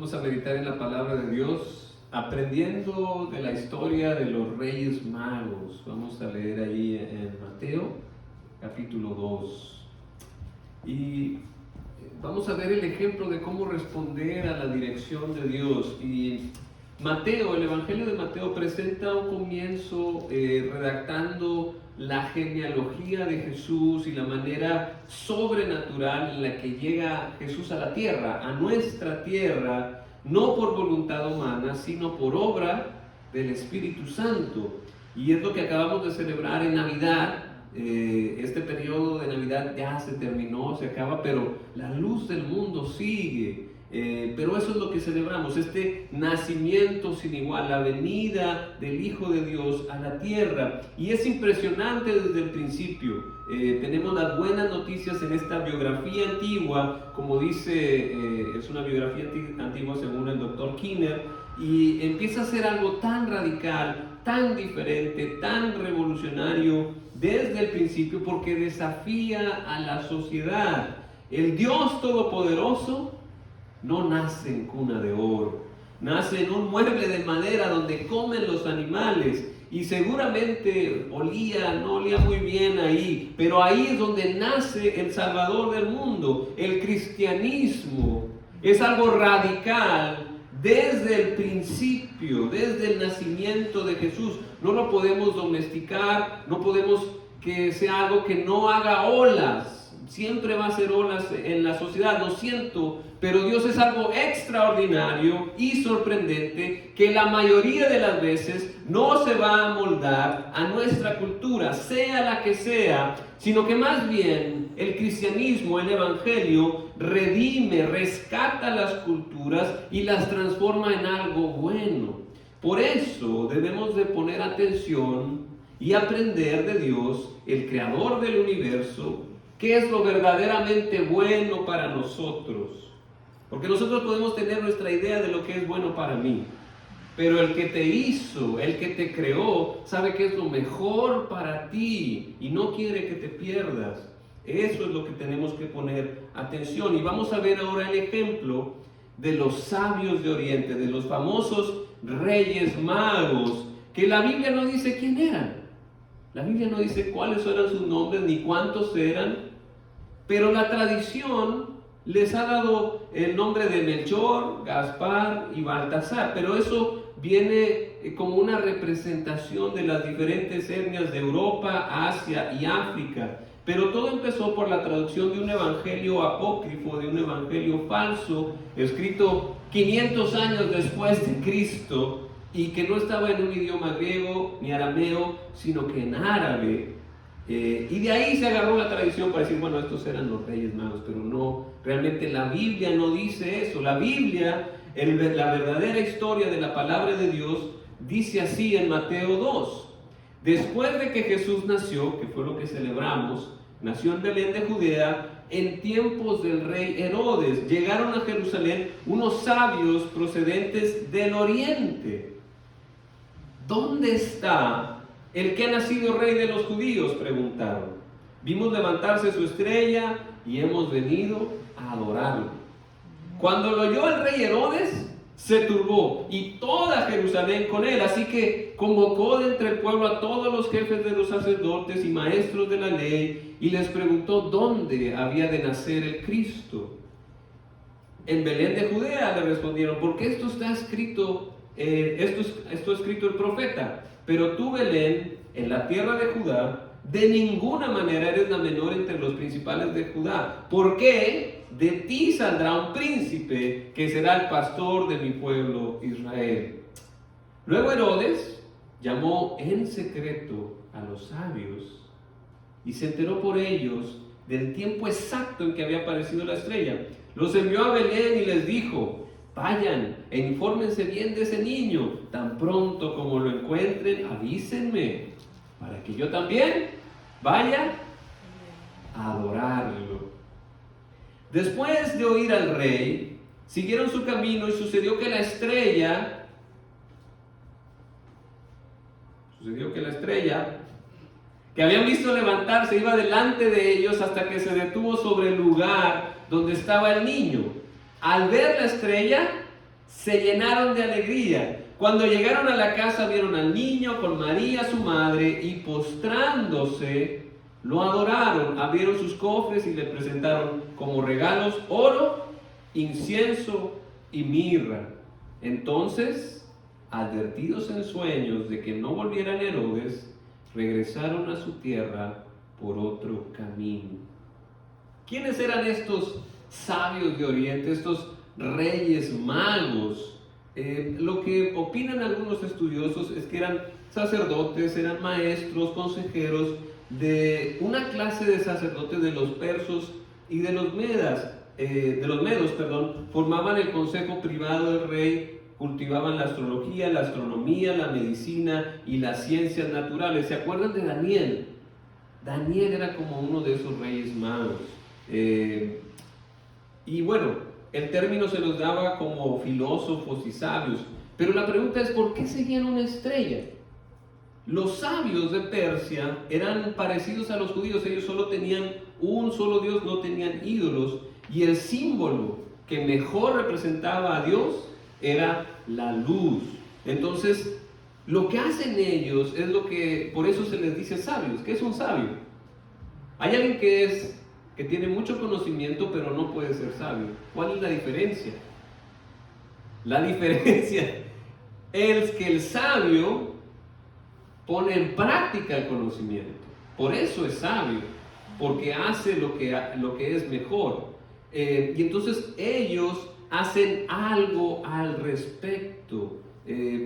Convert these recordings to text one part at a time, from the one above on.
Vamos a meditar en la palabra de Dios, aprendiendo de la historia de los Reyes Magos. Vamos a leer ahí en Mateo, capítulo 2. Y vamos a ver el ejemplo de cómo responder a la dirección de Dios. Y Mateo, el Evangelio de Mateo presenta un comienzo redactando la genealogía de Jesús y la manera sobrenatural en la que llega Jesús a la tierra, a nuestra tierra, no por voluntad humana, sino por obra del Espíritu Santo. Y es lo que acabamos de celebrar en Navidad. Este periodo de Navidad ya se terminó, se acaba, pero la luz del mundo sigue. Pero eso es lo que celebramos, este nacimiento sin igual, la venida del Hijo de Dios a la tierra. Y es impresionante desde el principio. Tenemos las buenas noticias en esta biografía antigua, como dice, es una biografía antigua según el Dr. Kinner, y empieza a ser algo tan radical, tan diferente, tan revolucionario desde el principio, porque desafía a la sociedad. El Dios Todopoderoso no nace en cuna de oro, nace en un mueble de madera donde comen los animales, y seguramente no olía muy bien ahí, pero ahí es donde nace el Salvador del mundo. El cristianismo es algo radical desde el principio, desde el nacimiento de Jesús. No lo podemos domesticar, no podemos que sea algo que no haga olas. Siempre va a ser olas en la sociedad, lo siento, pero Dios es algo extraordinario y sorprendente que la mayoría de las veces no se va a moldar a nuestra cultura, sea la que sea, sino que más bien el cristianismo, el evangelio, redime, rescata las culturas y las transforma en algo bueno. Por eso debemos de poner atención y aprender de Dios, el creador del universo, qué es lo verdaderamente bueno para nosotros. Porque nosotros podemos tener nuestra idea de lo que es bueno para mí, pero el que te hizo, el que te creó, sabe qué es lo mejor para ti y no quiere que te pierdas. Eso es lo que tenemos que poner atención. Y vamos a ver ahora el ejemplo de los sabios de Oriente, de los famosos Reyes Magos, que la Biblia no dice quién eran. La Biblia no dice cuáles eran sus nombres ni cuántos eran, pero la tradición les ha dado el nombre de Melchor, Gaspar y Baltasar, pero eso viene como una representación de las diferentes etnias de Europa, Asia y África. Pero todo empezó por la traducción de un evangelio apócrifo, de un evangelio falso, escrito 500 años después de Cristo, y que no estaba en un idioma griego ni arameo, sino que en árabe. Y de ahí se agarró la tradición para decir, bueno, estos eran los Reyes Magos, pero no, realmente la Biblia no dice eso. La Biblia, la verdadera historia de la palabra de Dios, dice así en Mateo 2. Después de que Jesús nació, que fue lo que celebramos, nació en Belén de Judea, en tiempos del rey Herodes, llegaron a Jerusalén unos sabios procedentes del oriente. ¿Dónde está el que ha nacido rey de los judíos?, preguntaron. Vimos levantarse su estrella y hemos venido a adorarlo. Cuando lo oyó el rey Herodes, se turbó y toda Jerusalén con él. Así que convocó de entre el pueblo a todos los jefes de los sacerdotes y maestros de la ley y les preguntó dónde había de nacer el Cristo. En Belén de Judea, le respondieron, porque esto está escrito, esto ha escrito el profeta. Pero tú, Belén, en la tierra de Judá, de ninguna manera eres la menor entre los principales de Judá, porque de ti saldrá un príncipe que será el pastor de mi pueblo Israel. Luego Herodes llamó en secreto a los sabios y se enteró por ellos del tiempo exacto en que había aparecido la estrella. Los envió a Belén y les dijo, vayan e infórmense bien de ese niño. Tan pronto como lo encuentren, avísenme, para que yo también vaya a adorarlo. Después de oír al rey, siguieron su camino y sucedió que la estrella que habían visto levantarse iba delante de ellos hasta que se detuvo sobre el lugar donde estaba el niño. Al ver la estrella, se llenaron de alegría. Cuando llegaron a la casa vieron al niño con María su madre y postrándose lo adoraron. Abrieron sus cofres y le presentaron como regalos oro, incienso y mirra. Entonces, advertidos en sueños de que no volvieran Herodes, regresaron a su tierra por otro camino. ¿Quiénes eran estos sabios de Oriente, estos reyes magos? Lo que opinan algunos estudiosos es que eran sacerdotes, eran maestros, consejeros de una clase de sacerdotes de los persos y de los medos, formaban el consejo privado del rey, cultivaban la astrología, la astronomía, la medicina y las ciencias naturales. ¿Se acuerdan de Daniel? Daniel era como uno de esos reyes magos. Y bueno, el término se los daba como filósofos y sabios. Pero la pregunta es, ¿por qué seguían una estrella? Los sabios de Persia eran parecidos a los judíos. Ellos solo tenían un solo Dios, no tenían ídolos. Y el símbolo que mejor representaba a Dios era la luz. Entonces, lo que hacen ellos es lo que, por eso se les dice sabios. ¿Qué es un sabio? Hay alguien que tiene mucho conocimiento, pero no puede ser sabio. ¿Cuál es la diferencia? La diferencia es que el sabio pone en práctica el conocimiento. Por eso es sabio, porque hace lo que es mejor. Y entonces ellos hacen algo al respecto.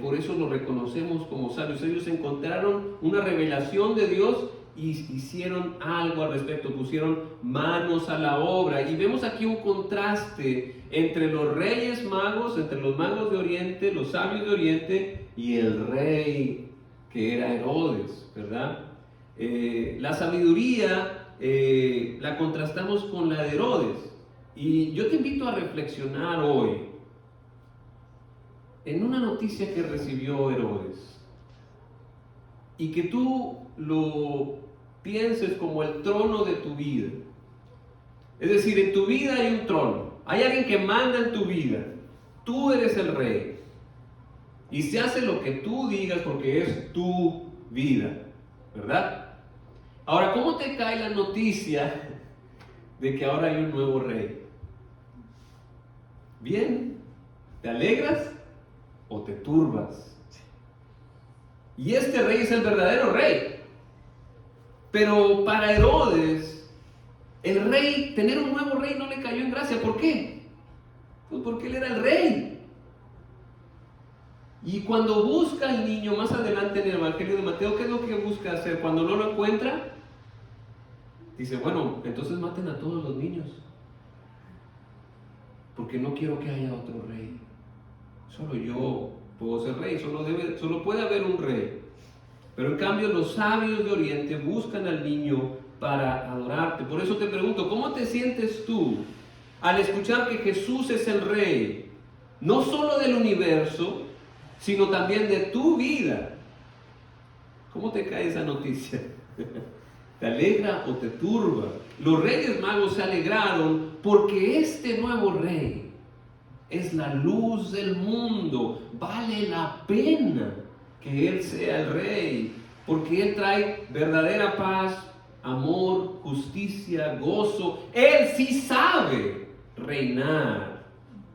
Por eso lo reconocemos como sabios. Ellos encontraron una revelación de Dios y hicieron algo al respecto, pusieron manos a la obra. Y vemos aquí un contraste entre los reyes magos, entre los magos de Oriente, los sabios de Oriente y el rey que era Herodes, ¿verdad? La sabiduría la contrastamos con la de Herodes. Y yo te invito a reflexionar hoy en una noticia que recibió Herodes y que tú lo pienses como el trono de tu vida. Es decir, en tu vida hay un trono, hay alguien que manda en tu vida, tú eres el rey y se hace lo que tú digas porque es tu vida, ¿verdad? Ahora, ¿cómo te cae la noticia de que ahora hay un nuevo rey? ¿Bien? ¿Te alegras o te turbas? Y este rey es el verdadero rey. Pero para Herodes, el rey, tener un nuevo rey no le cayó en gracia. ¿Por qué? Pues porque él era el rey. Y cuando busca al niño más adelante en el Evangelio de Mateo, ¿qué es lo que busca hacer? Cuando no lo encuentra, dice, bueno, entonces maten a todos los niños. Porque no quiero que haya otro rey. Solo yo puedo ser rey, solo puede haber un rey. Pero en cambio los sabios de Oriente buscan al niño para adorarte. Por eso te pregunto, ¿cómo te sientes tú al escuchar que Jesús es el rey? No solo del universo, sino también de tu vida. ¿Cómo te cae esa noticia? ¿Te alegra o te turba? Los reyes magos se alegraron porque este nuevo rey es la luz del mundo. Vale la pena que Él sea el rey, porque Él trae verdadera paz, amor, justicia, gozo. Él sí sabe reinar,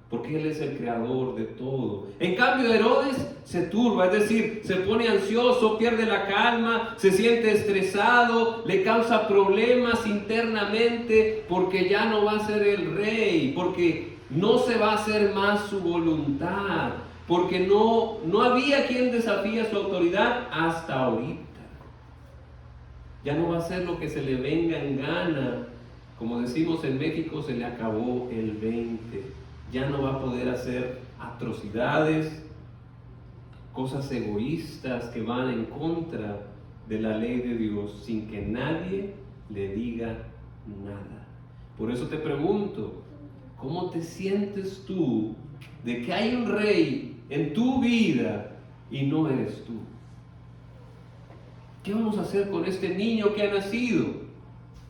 porque Él es el creador de todo. En cambio, Herodes se turba, es decir, se pone ansioso, pierde la calma, se siente estresado, le causa problemas internamente, porque ya no va a ser el rey, porque no se va a hacer más su voluntad, porque no había quien desafíe su autoridad hasta ahorita. Ya no va a ser lo que se le venga en gana. Como decimos en México, se le acabó el 20. Ya no va a poder hacer atrocidades, cosas egoístas que van en contra de la ley de Dios, sin que nadie le diga nada. Por eso te pregunto, ¿cómo te sientes tú de que hay un rey en tu vida y no eres tú? ¿Qué vamos a hacer con este niño que ha nacido?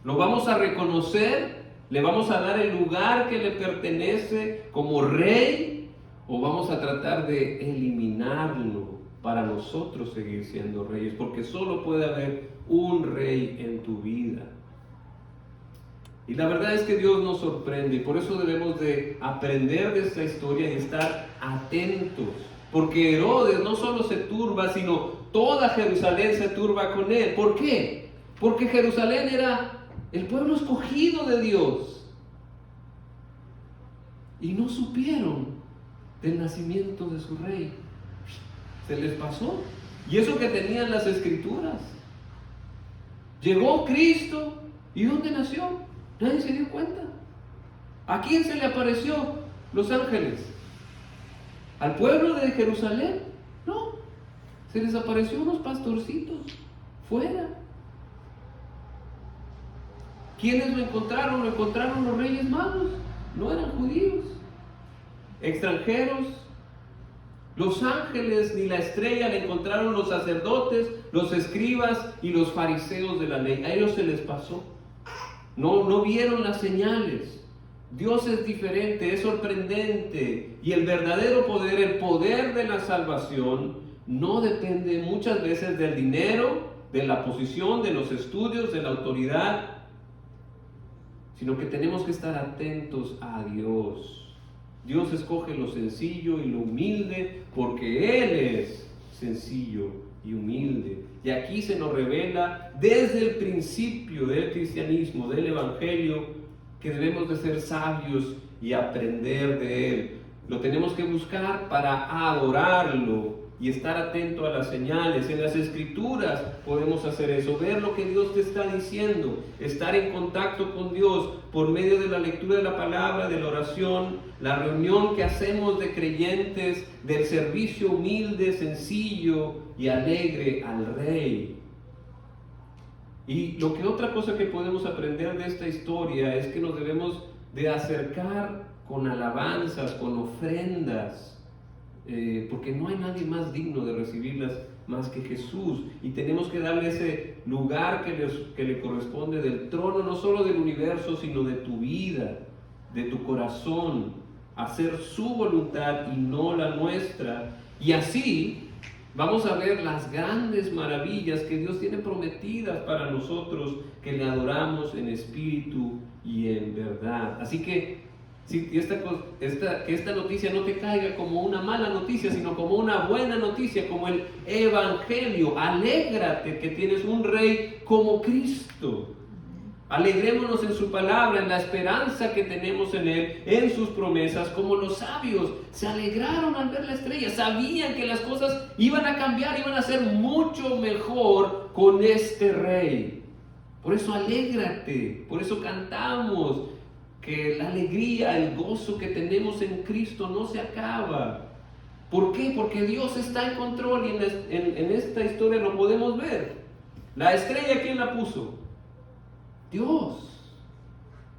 ¿Lo vamos a reconocer? ¿Le vamos a dar el lugar que le pertenece como rey? o vamos a tratar de eliminarlo para nosotros seguir siendo reyes, porque solo puede haber un rey en tu vida. Y la verdad es que Dios nos sorprende y por eso debemos de aprender de esta historia y estar atentos, porque Herodes no solo se turba, sino toda Jerusalén se turba con él. ¿Por qué? Porque Jerusalén era el pueblo escogido de Dios y no supieron del nacimiento de su rey. Se les pasó. Y eso que tenían las escrituras. Llegó Cristo. ¿Y dónde nació? Nadie se dio cuenta. ¿A quién se le apareció los ángeles? ¿Al pueblo de Jerusalén? No. Se les apareció unos pastorcitos fuera. ¿Quiénes lo encontraron? Lo encontraron los Reyes Magos. No eran judíos. Extranjeros. Los ángeles ni la estrella la encontraron los sacerdotes, los escribas y los fariseos de la ley. A ellos se les pasó. No vieron las señales. Dios es diferente, es sorprendente. Y el verdadero poder, el poder de la salvación, no depende muchas veces del dinero, de la posición, de los estudios, de la autoridad, sino que tenemos que estar atentos a Dios. Dios escoge lo sencillo y lo humilde porque Él es sencillo y humilde. Y aquí se nos revela desde el principio del cristianismo, del evangelio, que debemos de ser sabios y aprender de Él. Lo tenemos que buscar para adorarlo y estar atento a las señales. En las escrituras podemos hacer eso, ver lo que Dios te está diciendo, estar en contacto con Dios por medio de la lectura de la palabra, de la oración, la reunión que hacemos de creyentes, del servicio humilde, sencillo y alegre al Rey. Y lo que otra cosa que podemos aprender de esta historia es que nos debemos de acercar con alabanzas, con ofrendas, porque no hay nadie más digno de recibirlas más que Jesús, y tenemos que darle ese lugar que le corresponde del trono, no solo del universo, sino de tu vida, de tu corazón, hacer su voluntad y no la nuestra, y así vamos a ver las grandes maravillas que Dios tiene prometidas para nosotros, que le adoramos en espíritu y en verdad. Así que que esta noticia no te caiga como una mala noticia, sino como una buena noticia, como el evangelio. Alégrate que tienes un rey como Cristo. Alegrémonos en su palabra, en la esperanza que tenemos en Él, en sus promesas, como los sabios se alegraron al ver la estrella. Sabían que las cosas iban a cambiar, iban a ser mucho mejor con este rey. Por eso alégrate, por eso cantamos. Que la alegría, el gozo que tenemos en Cristo no se acaba. ¿Por qué? Porque Dios está en control y en esta historia lo podemos ver. La estrella, ¿quién la puso? Dios.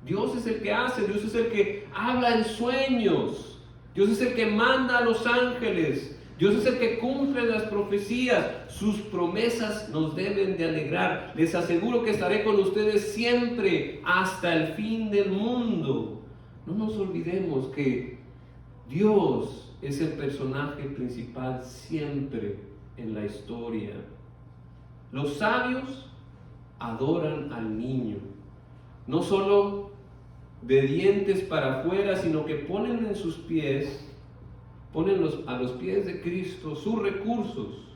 Dios es el que hace, Dios es el que habla en sueños. Dios es el que manda a los ángeles. Dios es el que cumple las profecías. Sus promesas nos deben de alegrar. Les aseguro que estaré con ustedes siempre hasta el fin del mundo. No nos olvidemos que Dios es el personaje principal siempre en la historia. Los sabios adoran al niño. No solo de dientes para afuera, sino que ponen en sus pies, a los pies de Cristo sus recursos.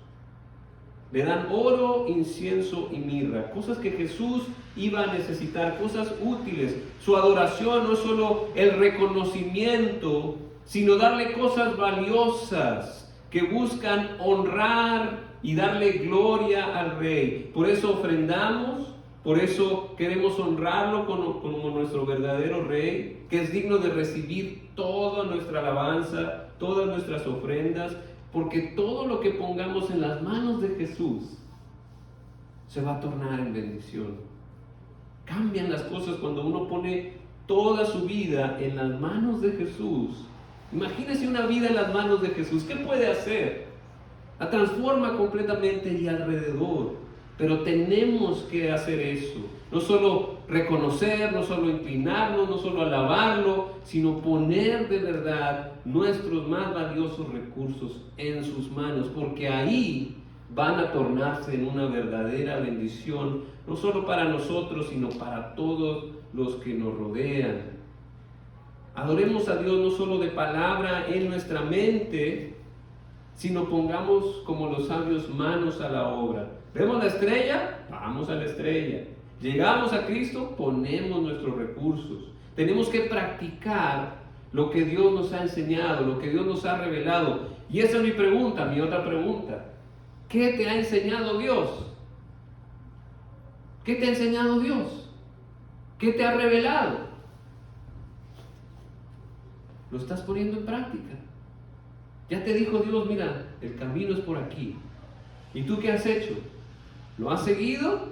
Le dan oro, incienso y mirra, cosas que Jesús iba a necesitar, cosas útiles. Su adoración no es solo el reconocimiento, sino darle cosas valiosas que buscan honrar y darle gloria al Rey. Por eso ofrendamos, por eso queremos honrarlo como nuestro verdadero Rey, que es digno de recibir toda nuestra alabanza, todas nuestras ofrendas, porque todo lo que pongamos en las manos de Jesús se va a tornar en bendición. Cambian las cosas cuando uno pone toda su vida en las manos de Jesús. Imagínese una vida en las manos de Jesús. ¿Qué puede hacer? La transforma completamente y alrededor. Pero tenemos que hacer eso. No solo reconocer, no solo inclinarnos, no solo alabarlo, sino poner de verdad nuestros más valiosos recursos en sus manos, porque ahí van a tornarse en una verdadera bendición, no solo para nosotros, sino para todos los que nos rodean. Adoremos a Dios no solo de palabra en nuestra mente, sino pongamos como los sabios manos a la obra. ¿Vemos la estrella? Vamos a la estrella. Llegamos a Cristo, ponemos nuestros recursos. Tenemos que practicar lo que Dios nos ha enseñado, lo que Dios nos ha revelado. Y esa es mi pregunta, mi otra pregunta. ¿Qué te ha enseñado Dios? ¿Qué te ha enseñado Dios? ¿Qué te ha revelado? ¿Lo estás poniendo en práctica? Ya te dijo Dios, mira, el camino es por aquí. ¿Y tú qué has hecho? ¿Lo has seguido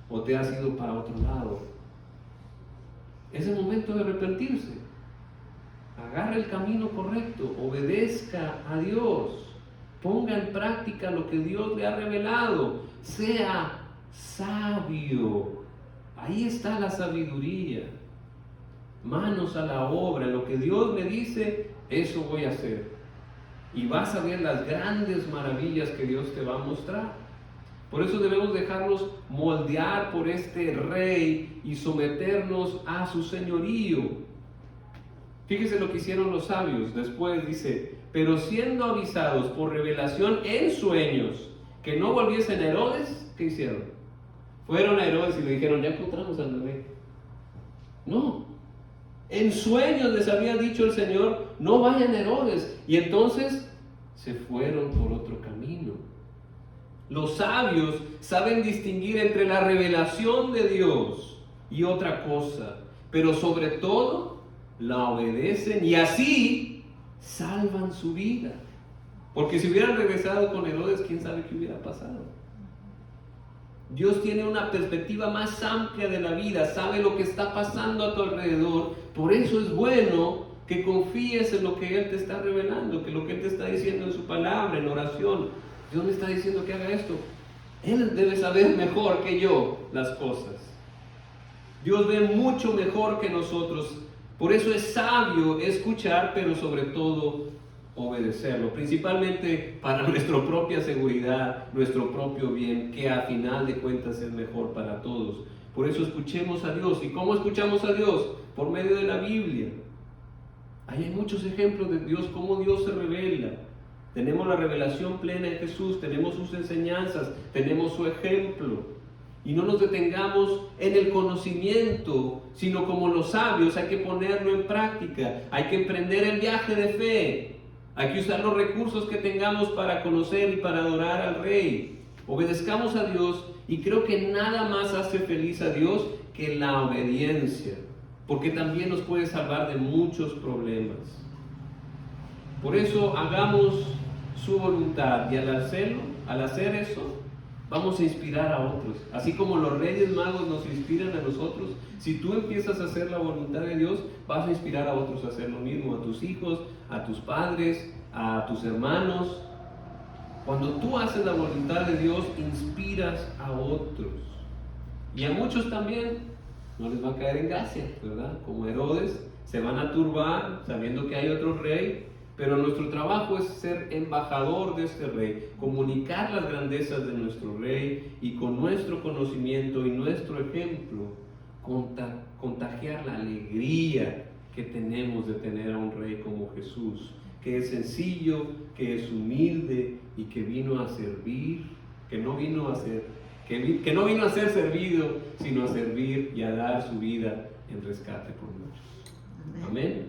o te has ido para otro lado? Es el momento de arrepentirse. Agarra el camino correcto, obedezca a Dios, ponga en práctica lo que Dios le ha revelado, sea sabio. Ahí está la sabiduría. Manos a la obra, lo que Dios me dice, eso voy a hacer. Y vas a ver las grandes maravillas que Dios te va a mostrar. Por eso debemos dejarnos moldear por este rey y someternos a su señorío. Fíjese lo que hicieron los sabios. Después dice, pero siendo avisados por revelación en sueños que no volviesen a Herodes, ¿qué hicieron? Fueron a Herodes y le dijeron, ya encontramos al bebé. No. En sueños les había dicho el Señor, no vayan a Herodes. Y entonces se fueron por otro camino. Los sabios saben distinguir entre la revelación de Dios y otra cosa, pero sobre todo la obedecen y así salvan su vida. Porque si hubieran regresado con Herodes, quién sabe qué hubiera pasado. Dios tiene una perspectiva más amplia de la vida, sabe lo que está pasando a tu alrededor. Por eso es bueno que confíes en lo que Él te está revelando, que lo que Él te está diciendo en su palabra, en oración. Dios me está diciendo que haga esto. Él debe saber mejor que yo las cosas. Dios ve mucho mejor que nosotros. Por eso es sabio escuchar, pero sobre todo obedecerlo, principalmente para nuestra propia seguridad, nuestro propio bien, que a final de cuentas es mejor para todos. Por eso escuchemos a Dios. ¿Y cómo escuchamos a Dios? Por medio de la Biblia. Ahí hay muchos ejemplos de Dios, cómo Dios se revela. Tenemos la revelación plena de Jesús, tenemos sus enseñanzas, tenemos su ejemplo. Y no nos detengamos en el conocimiento, sino como los sabios hay que ponerlo en práctica, hay que emprender el viaje de fe. Hay que usar los recursos que tengamos para conocer y para adorar al Rey. Obedezcamos a Dios y creo que nada más hace feliz a Dios que la obediencia, porque también nos puede salvar de muchos problemas. Por eso hagamos su voluntad y al hacer eso, vamos a inspirar a otros. Así como los Reyes Magos nos inspiran a nosotros, si tú empiezas a hacer la voluntad de Dios, vas a inspirar a otros a hacer lo mismo, a tus hijos, a tus padres, a tus hermanos. Cuando tú haces la voluntad de Dios, inspiras a otros. Y a muchos también no les va a caer en gracia, ¿verdad? Como Herodes, se van a turbar sabiendo que hay otro rey. Pero nuestro trabajo es ser embajador de este rey, comunicar las grandezas de nuestro rey y con nuestro conocimiento y nuestro ejemplo contagiar la alegría que tenemos de tener a un rey como Jesús, que es sencillo, que es humilde y que vino a servir, que no vino a ser servido, sino a servir y a dar su vida en rescate por muchos. Amén.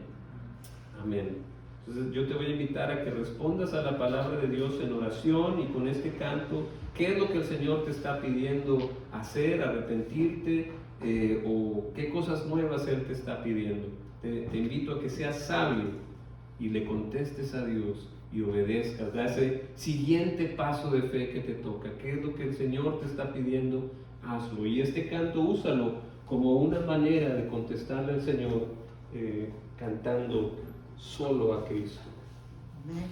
Amén. Entonces yo te voy a invitar a que respondas a la palabra de Dios en oración y con este canto, ¿qué es lo que el Señor te está pidiendo hacer, arrepentirte o qué cosas nuevas Él te está pidiendo? Te invito a que seas sabio y le contestes a Dios y obedezcas, da ese siguiente paso de fe que te toca. ¿Qué es lo que el Señor te está pidiendo? Hazlo. Y este canto úsalo como una manera de contestarle al Señor cantando solo a Cristo. Amén.